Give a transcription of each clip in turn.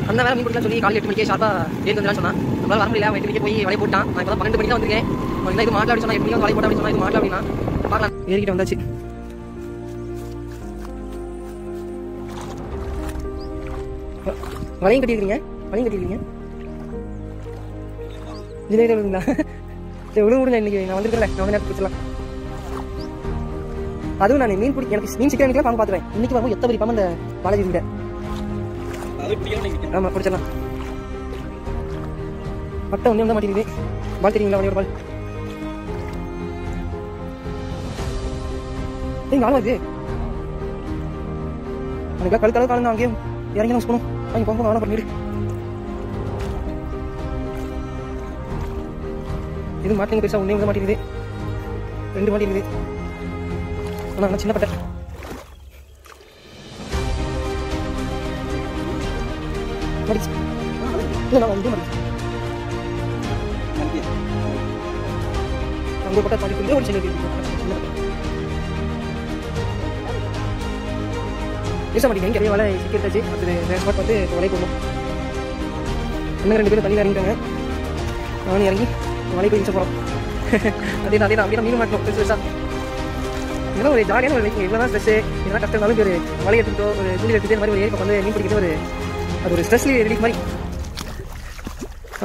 அந்த வேலை மீன் பிடிக்கலாம் சொல்லி காலையில் 8 மணிக்கே ஷார்ப்பாக ஏறி வந்துடலாம் சொன்னான். நம்மளால் வர முடியல. 8 மணிக்கு போய் வலையை போட்டான். நான் இப்போ 12 மணிக்கு தான் வந்திருக்கேன். அவன் இது மாட்டல அப்படி சொன்னா 8 மணிக்கு வலை போட்டா அப்படி சொன்னா இது மாட்டல அப்படின்னா பார்க்கலாம். ஏறிக்கிட்டு வந்தாச்சு. வலையும் கட்டியிருக்கீங்க, வலையும் கட்டியிருக்கீங்க. ஜிலேபியில் விடுங்களா? சரி விடு விடுங்க. இன்னைக்கு நான் வந்துருக்கல, நான் வந்து நேரத்துக்கு பிடிச்சலாம். அதுவும் நான் மீன் பிடிக்க எனக்கு மீன் சிக்கன் பாம்பு பார்த்துறேன். இன்னைக்கு பாம்பு எத்தனை பாம்பு அந்த பாலாஜி கிட்ட. ஆமா பிடிச்சிடலாம். பட்டை ஒன்றே வந்து மாட்டிருக்கு. பால் தெரியுங்களா? ஒரே ஒரு பால். நானும் அது எனக்கு கழுத்தளவு காலம் அங்கேயே இறங்கி யூஸ் பண்ணும். வாங்கி போங்க வேணா பண்ணிடு. இது மாட்டிங்க பெருசா ஒன்றே வந்து மாட்டிருக்குது, 2 மாட்டிருக்குது. ஆனால் சின்ன பட்டை. மடிச்சு இல்லை நான் வந்து மடிச்சு அங்கே பட்டை மாட்டிருக்கு. ஒரு சின்ன பேச மாட்டேங்க. நிறைய வலை சிக்கிட்டாச்சு. அடுத்தது ஸ்பாட் வந்து வலை போடணும். இன்னும் 2 பேரும் தண்ணியில் இறங்கிட்டாங்க. நானும் இறங்கி வலை போய் வீச போகிறோம். அதே தான் அப்படியே மீன் மாட்டணும் பெருசு பெருசாக. இதெல்லாம் ஒரு ஜாலியான ஒரு இவ்வளோ தான் ஸ்ட்ரெஸ்ஸு. இதெல்லாம் கஷ்டம் இருந்தாலும் ஒரு வலை எடுத்துக்கிட்டோ ஒரு துணி எடுத்துகிட்டு இந்த மாதிரி ஒரு ஏரியா வந்து மீன் பிடிக்கிறது ஒரு அது ஒரு ஸ்ட்ரெஸ் ரிலீஃப் மாதிரி.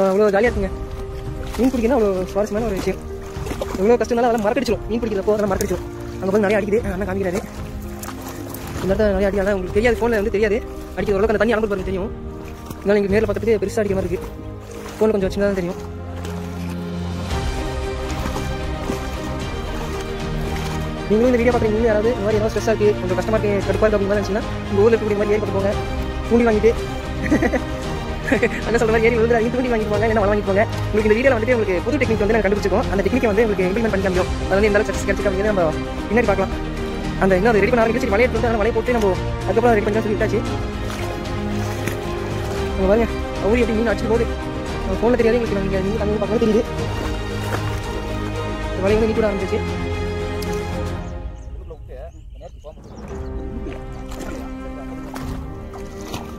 அவ்வளோ ஜாலியாக இருக்குங்க. மீன் பிடிக்கிறது அவ்வளோ சுவாரஸ்யமான ஒரு விஷயம். எவ்வளோ கஷ்டம் இருந்தாலும் அதெல்லாம் மறக்கடிச்சிடும். மீன் பிடிக்கிறப்போ அதெல்லாம் மறக்கடிச்சிடும். அங்கே வந்து நிறைய அடிக்குது. அண்ணா காமிக்கிறாரு. இந்த இடத்துல நிறைய அடிக்கலாம். உங்களுக்கு தெரியாது, ஃபோனில் வந்து தெரியாது அடிக்கிற ஓரளவுக்கு அந்த தண்ணி அளவு பாருங்க தெரியும். இதனால் நீங்கள் நேரில் பார்த்துட்டு பெருசாக அடிக்கிற மாதிரி இருக்குது. ஃபோனில் கொஞ்சம் சின்னதாக தான் தெரியும். நீங்களும் இந்த வீடியோ பார்க்குறீங்க யாராவது இந்த மாதிரி ஏதாவது ஸ்ட்ரெஸ்ஸாக இருக்குது, கொஞ்சம் கஷ்டமாக இருக்குது, கடுப்பாக இருக்குது அப்படின்னு நினச்சிங்கன்னா உங்கள் ஊரில் இருக்கக்கூடிய மாதிரி ஏறி பார்த்து போங்க. தூண்டி வாங்கிட்டு அங்கே சொல்கிற மாதிரி ஏறி விழுந்து தூண்டி வாங்கிட்டு போங்க. என்ன வலை வாங்கிட்டு போங்க. உங்களுக்கு இந்த வீடியோவில் வந்துட்டு உங்களுக்கு புது டெக்னிக் வந்து நாங்கள் கண்டுபிடிச்சிக்கோம். அந்த டெக்னிக்கை வந்து உங்களுக்கு இம்ப்ளிமெண்ட் பண்ணி காமிக்கும். அது வந்து எந்த அளவுக்கு சக்ஸஸ் கிடைச்சிருக்கு அப்படின்னு நம்ம பின்னாடி பார்க்கலாம். அந்த இன்னும் ரெடி பண்ண ஆரம்பிச்சு வலையை எடுத்து அந்த வலையை போட்டு நம்ம அதுக்கப்புறம் ரெடி பண்ணி சொல்லி விட்டாச்சு. நம்ம பாருங்க அவரு எப்படி மீன் அடிச்சுட்டு போகுது. ஃபோனில் தெரியாது உங்களுக்கு, நீங்கள் நீங்கள் அங்கே பார்க்கணும் தெரியுது. வலையை வந்து நீட்டு விட ஆரம்பிச்சிச்சு.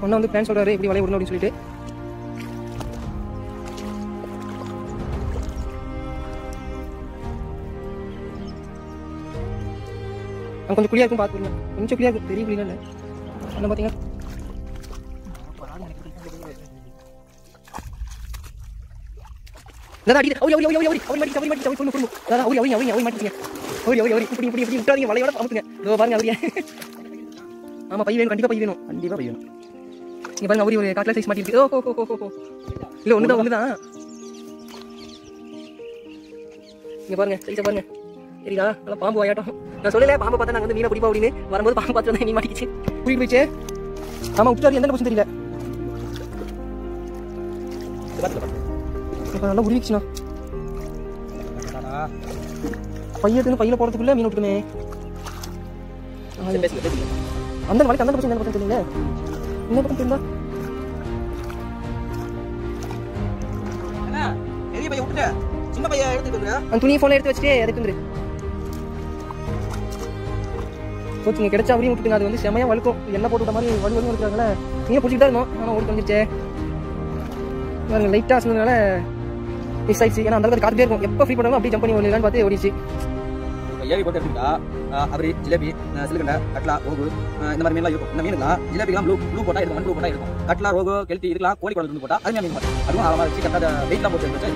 ஒன்றா வந்து பிளான் சொல்கிறாரு எப்படி வலையை விடணும் அப்படின்னு சொல்லிட்டு. கொஞ்சம் குழியாக இருக்கும் பார்த்துருங்க. கொஞ்சம் குழியாக இருக்கும், பெரிய குழியாக இல்லை. என்ன பார்த்தீங்க ஆமா பை வேணும், கண்டிப்பா பை வேணும், கண்டிப்பா பை வேணும். இங்க பாருங்க அவரி ஒரு காட்ல சைஸ் மாட்டிருக்கு. இல்ல ஒண்ணுதான் இங்க பாருங்க சைஸா பாருங்க சரிதா. நல்லா பாம்பு வாயாட்டம். நான் சொல்லல பாம்பை பார்த்தா நாங்கள் வந்து மீனை பிடிப்போம் அப்படின்னு. வரும்போது பாம்பு பார்த்து வந்து மீன் மாட்டிக்கிச்சு, கூட்டிட்டு போயிடுச்சு. ஆமா விட்டாரு, எந்த பசங்க தெரியல. நல்லா உருவிச்சுண்ணா பையத்துன்னு பையில போறதுக்குள்ள மீன் விட்டுமே. அந்த வலைக்கு அந்த பசங்க என்ன பக்கம் தெரியல. என்ன பக்கம் தெரியுதா? பெரிய பையன் விட்டுட்டு சின்ன பையன் எடுத்துட்டு அந்த துணியை போன எடுத்து வச்சுட்டு எடுத்து வந்துரு. கோச்சிங்க கிடைச்சா அப்படியும் விட்டுட்டுங்க. அது வந்து செமையா வழுக்கும். எண்ணெய் போட்டு விட்ட மாதிரி வலு வலுக்கிறாங்களே. நீங்க பிடிச்சிட்டு தான் இருந்தோம், ஆனால் ஓடி வந்துருச்சே. லைட்டாக சொன்னதுனால மிஸ் ஆயிடுச்சு. ஏன்னா அந்த அளவுக்கு காத்துட்டே இருக்கும். எப்போ ஃப்ரீ பண்ணாலும் அப்படி ஜம்ப் பண்ணி ஓடலான்னு பார்த்து ஓடிச்சு. ஏவி போட்டு எடுத்துக்கிட்டா அவரி ஜிலேபி சிலுக்கண்டை கட்லா ரோகு இந்த மாதிரி மீன்லாம் இருக்கும். இந்த மீன்லாம் ஜிலேபிலாம் ப்ளூ போட்டா இருக்கும், ப்ளூ போட்டா இருக்கும். கட்லா ரோகு கெளுத்தி இதுக்கெல்லாம் கோழி குழம்பு போட்டா அதுமாதிரி மீன் மாட்டோம். அதுவும் அதை வச்சு கரெக்டாக வெயிட்லாம் போட்டு இருந்துச்சு.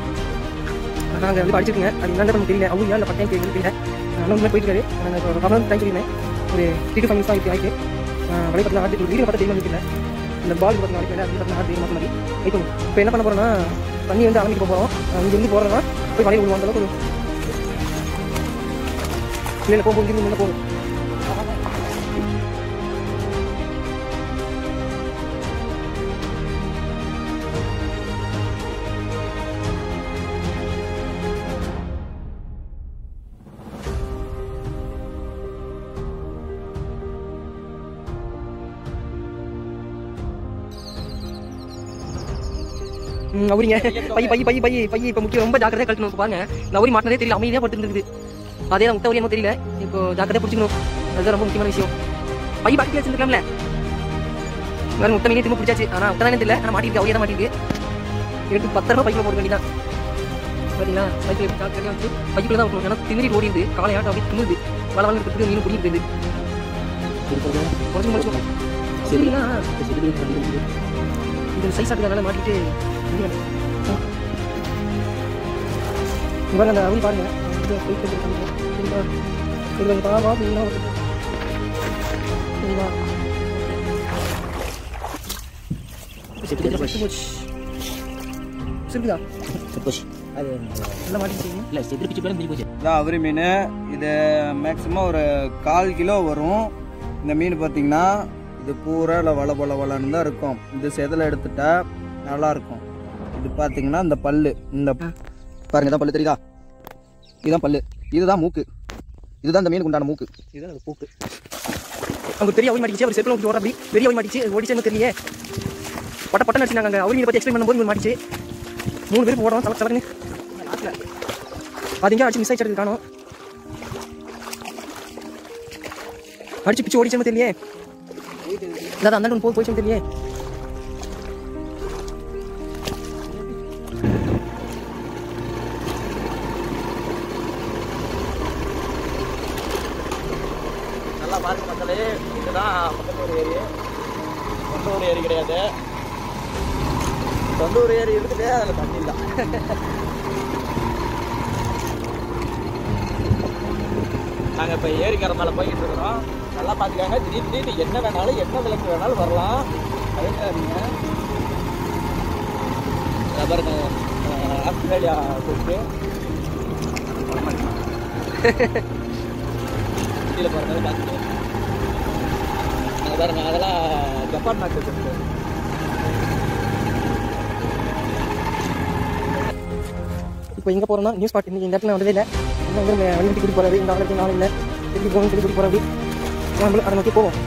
நாங்கள் வந்து படிச்சிருக்கேங்க. அது என்னன்னு நமக்கு தெரியல. அவங்க இல்லை பட்டையும் தெரியல. நல்லா உண்மை போயிட்டு இருக்காரு. நாங்கள் ஒரு கவனம் டைம் சொல்லியிருந்தேன். ஒரு 3 to 5 minutes ஆகிட்டு ஆகிட்டு வலை பார்த்தா ஆடி வீடியோ பார்த்தா தெரியும் தெரியல. இந்த பால் பார்த்தா நாளைக்கு வேலை அப்படின்னு ஆடி மாற்ற மாதிரி வைக்கணும். இப்போ என்ன பண்ண போகிறோன்னா தண்ணி வந்து ஆரம்பிக்க போகிறோம். இங்கேருந்து போகிறோன்னா போய் வலையை விடுவோம். அந்த அளவுக்கு இல்லை போகும் இங்கிருந்து முன்னே போகும். அவரிங்க bye bye bye bye bye இப்போ முக்கியம் ரொம்ப ஜாக்கிரதையாக கழட்டணும். பாருங்க இந்த அவரி மாட்டினதே தெரியல, அமைதியாக பட்டு அதே தான் முட்டை அவரியாமோ தெரியல. இப்போ ஜாக்கிரதையாக பிடிச்சிக்கணும், அதுதான் ரொம்ப முக்கியமான விஷயம். பை பாக்கெட்ல வச்சிருக்கலாம்ல. வேறு முட்டை மீனே திரும்ப பிடிச்சாச்சு. ஆனால் முட்டை தானே தெரியல, ஆனால் மாட்டிருக்கு, அவையே தான் மாட்டிருக்கு. எடுத்து 10 ரூபா பைக்கில் போட வேண்டியதான். பார்த்தீங்களா, பைக்கில் காலையாக வச்சு பைக்கில் தான் விட்டுருவோம். ஏன்னா திமிரிட்டு ஓடிடுது, காலையாட்டம் அப்படியே திமிருது. வள வளர்ந்து இருக்கிறதுக்கு மீன் பிடிக்கிட்டு போயிருது. சரிங்களா, இது சைஸ் ஆட்டுறதுனால மாட்டிட்டு இவங்க அந்த அவள் பாருங்க. பாவா மீனா சரிங்களா, இருக்குதா நல்லா மாட்டிக்கிட்டீங்க. அவரி மீன் இது மேக்ஸிமம் ஒரு 1/4 கிலோ வரும். இந்த மீன் பார்த்தீங்கன்னா இது பூரா வளன்னு தான் இருக்கும். இது செதில் எடுத்துட்டா நல்லா இருக்கும். இது பார்த்தீங்கன்னா இந்த பல்லு, இந்த பாருங்க, இதான் பல்லு தெரியுதா, இதுதான் பல்லு, இதுதான் மூக்கு, இதுதான் இந்த மீனுக்கு உண்டான மூக்கு, இதுதான் அது பூக்கு. அவங்க பெரிய அவை மாட்டிச்சு, அவர் செப்பில் ஓடி ஓட பெரிய அவை மாட்டிச்சு, ஓடிச்சு தெரியலையே. பட்ட நடிச்சு நாங்கள் அவரி மீனை பற்றி எக்ஸ்பிளைன் பண்ணும்போது மாட்டிச்சு. 3 பேர் போடுறோம் சலக்குன்னு பார்த்தீங்கன்னா அடிச்சு மிஸ் ஆயிடுச்சு காணும். அடிச்சு பிச்சு ஓடிச்சு தெரியலையே. அதான் அந்த ஒன்று போயிடுச்சு தெரியலையே. நல்லா பாருங்க மக்களே, இதுதான் பக்கத்தூர் ஏரி. சொந்தூர் ஏரி கிடையாது, சொந்தூர் ஏரி இருக்குது, அதில் தண்ணி இல்லை. நாங்கள் இப்போ ஏரிக்கரை மேலே போய்கிட்டு இருக்கிறோம். நல்லா பார்த்துக்காங்க. திடீர்னு என்ன வேணாலும் என்ன விளக்கு வேணாலும் வரலாம். பயன்படாதீங்க. பாருங்க, ஆஸ்திரேலியா கூப்பிட்டு கீழே பாருங்க, பார்த்துட்டு பாருங்க, அதெல்லாம் ஜப்பான் நாட்டு கூப்பிட்டு. இப்போ எங்கே போகிறோம்னா நியூஸ் ஸ்பாட். இன்னைக்கு இந்த இடத்துல வந்ததே இல்லை. இன்னும் வண்டி கூட்டி போகிறாரு. இந்த ஆளுக்கு நாள் இல்லை, எப்படி போகணும்னு சொல்லி கூட்டி போகிறாரு. நம்மளும் அதை நோக்கி போவோம்.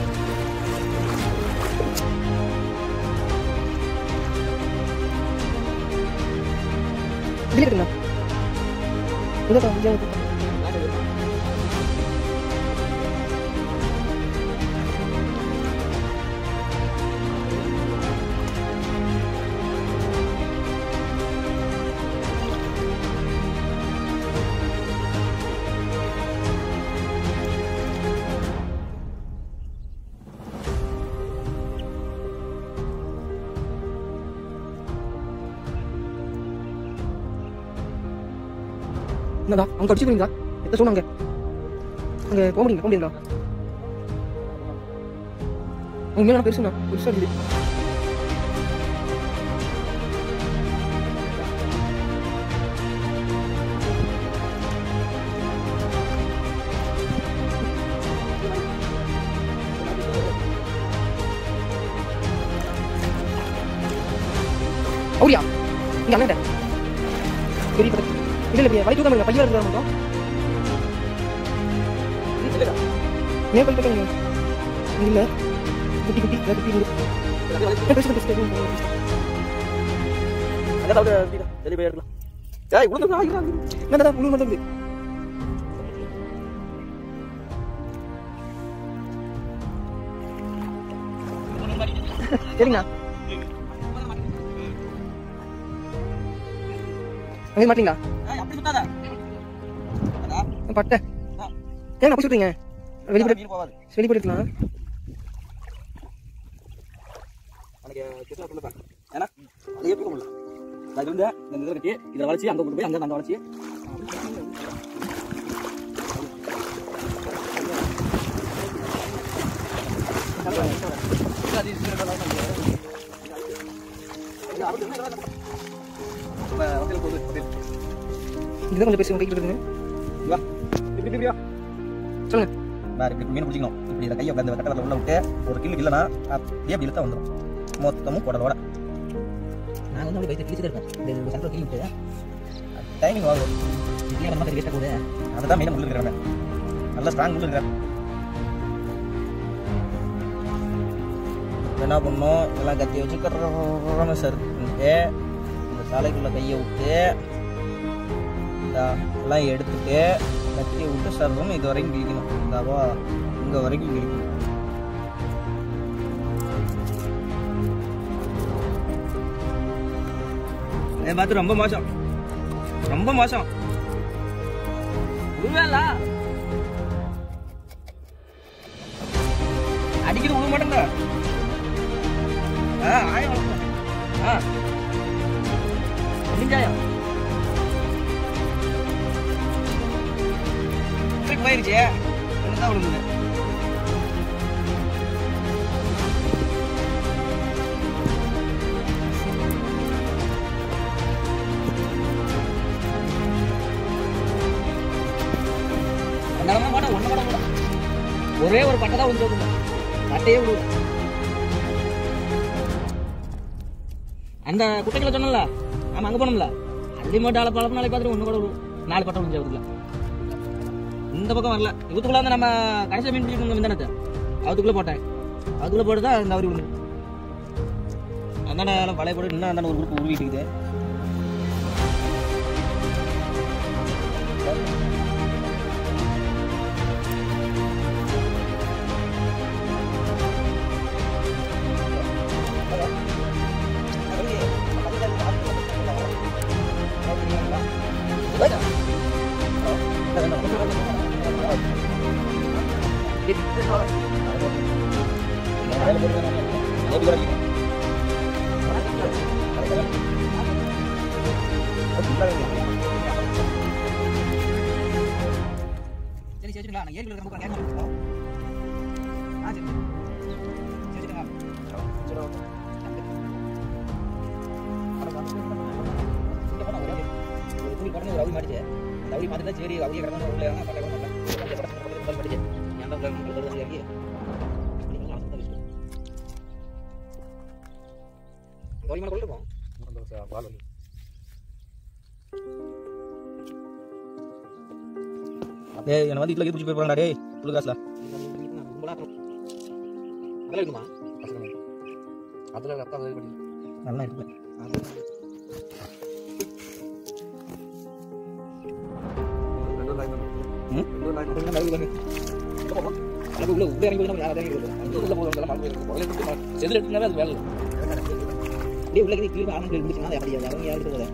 இதில் இருக்குண்ணா இதான் என்னடா அவங்க அடிச்சு போறீங்களா? எத்த சொன்னாங்க அங்கே போக முடியுங்களா? அவங்க மேலே பெருசுண்ணா, பெருசாக இருக்குது. அப்படியா? இங்கே அண்ணன் பெரிய பக்கம் இல்லை வலை தூக்க முடியல, பையன் இருக்கிற மட்டும் மேற்பட்டு இல்லை. குட்டி குட்டி குட்டி முழு மட்டும் சரிங்கண்ணா. அங்கே மாட்டீங்களா? பட்டை ஏன் அப்படி சொல்றீங்க? வெளிப்பட்டுக்கலாம். இதில் வளர்ச்சி அங்கே கொண்டு போய் அங்கே அந்த வளர்ச்சி இதுதான் கொஞ்சம் பேசுங்க கைக்கு இருக்குங்க. சொல்லுங்க. இப்படி மீன் பிடிக்கணும். இப்படி இதை கையை உட்காந்து கட்டை உள்ள விட்டு ஒரு கில்லு இல்லைன்னா அப்படியே அப்படி இழுத்தா வந்துடும் மொத்தமும் குடலோட. நாங்கள் வந்து வயிற்று கிழிச்சுட்டு இருக்கோம். இந்த சென்டர் கிளி விட்டு டைமிங் ஆகும். இப்படியே நம்ம வேஸ்ட்டாக போகுது. அதை தான் மீனை முள்ளு இருக்கிறாங்க, நல்லா ஸ்ட்ராங் முள்ளு இருக்கிறாங்க. என்ன பண்ணணும், இதெல்லாம் கத்தி வச்சு கட்டுறோம் சார். இந்த சாலைக்குள்ளே கையை விட்டு எல்லாம் எடுத்துட்டு கத்தியை விட்டு சர்றோம் இது வரைக்கும் கிழிக்கணும். இந்தாவா இங்கே வரைக்கும் கிழிக்கணும். என் பார்த்து ரொம்ப மோசம், ரொம்ப மோசம். உருவேல அடிக்கிற உருவ மாட்டேங்க. ஆயம் முடிஞ்சாயம் போயிருச்சு. ஒண்ணுதான் விழுந்தது. ஒரே ஒரு பட்டை தான் வந்து பட்டையே விழுவு. அந்த குட்டைகளை சொன்னல, ஆமா அங்க போனோம்ல, அள்ளி மட்டும் ஆள பழப்ப நாளைக்கு பார்த்துட்டு ஒண்ணு கூட விழுவும். 4 பட்டை விழுந்துல. இந்த பக்கம் வரல. இவத்துக்குள்ள வந்து நம்ம கடைசியா மீன் பிடிக்கணும் மிந்தானத்தை அதுக்குள்ள போட்டேன். அதுக்குள்ள போட்டுதான் இந்த அவரி விழுந்து. அந்தாண்ட வலைய போட்டு இன்னும் அந்தாண்ட ஒரு குரூப் உருவிட்டு இருக்குது. என்ன வந்து இதுல பிடிச்சி போயிருப்பாங்கடா டேய் புல்லு காசுல அதெல்லாம் இருக்குமா அதுல அக்கா வந்து பண்ணி நல்லா இருக்கு உள்ள உள்ள இறங்கி போய் நம்ம யாராவது இருக்கு உள்ள போறோம் மார்க் செதுல எடுத்தனால அது வேலை டேய் உள்ள கிட்ட கிளீன் ஆனங்க இருந்துச்சுனா அது அப்படியே யாரும் யாருக்கு போதே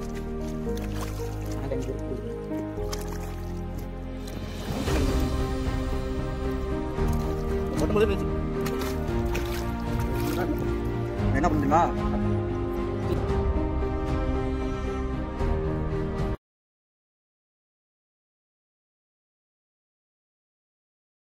என்ன பண்ணுறீங்களா